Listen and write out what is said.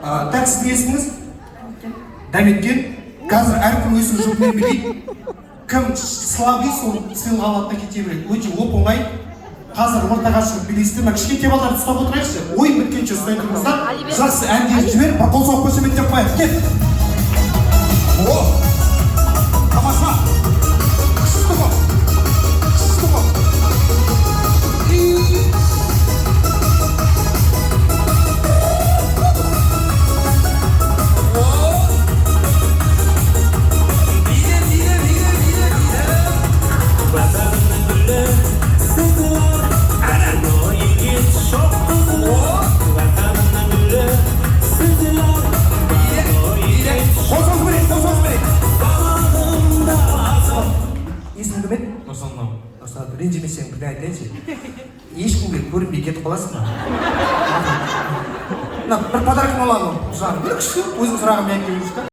Так сіздің есіміңіз? Дәметкен. Қазір әркім өзінің жолымен білейді. Кім слабый, сол сыйлық алатына кете береді. Өте оп-оңай. Қазір ортаға шығып билейсіздер. Кішкентай балаларды ұстап отырайықшы. Ойын біткенше ұстай тұрыңыздар. Жақсы әндерді жіберіп, бір қол соғып көсемет деп қояйық. Кет! О! Тамаша! Күшті бол! Күшті бол! Ренжімесең бірден айтайыншы. Ешкімге көрінбей кетіп қаласың ба? Бір подаркын аламын. Бір күшті өзің сұрағым мен келіп жүрші.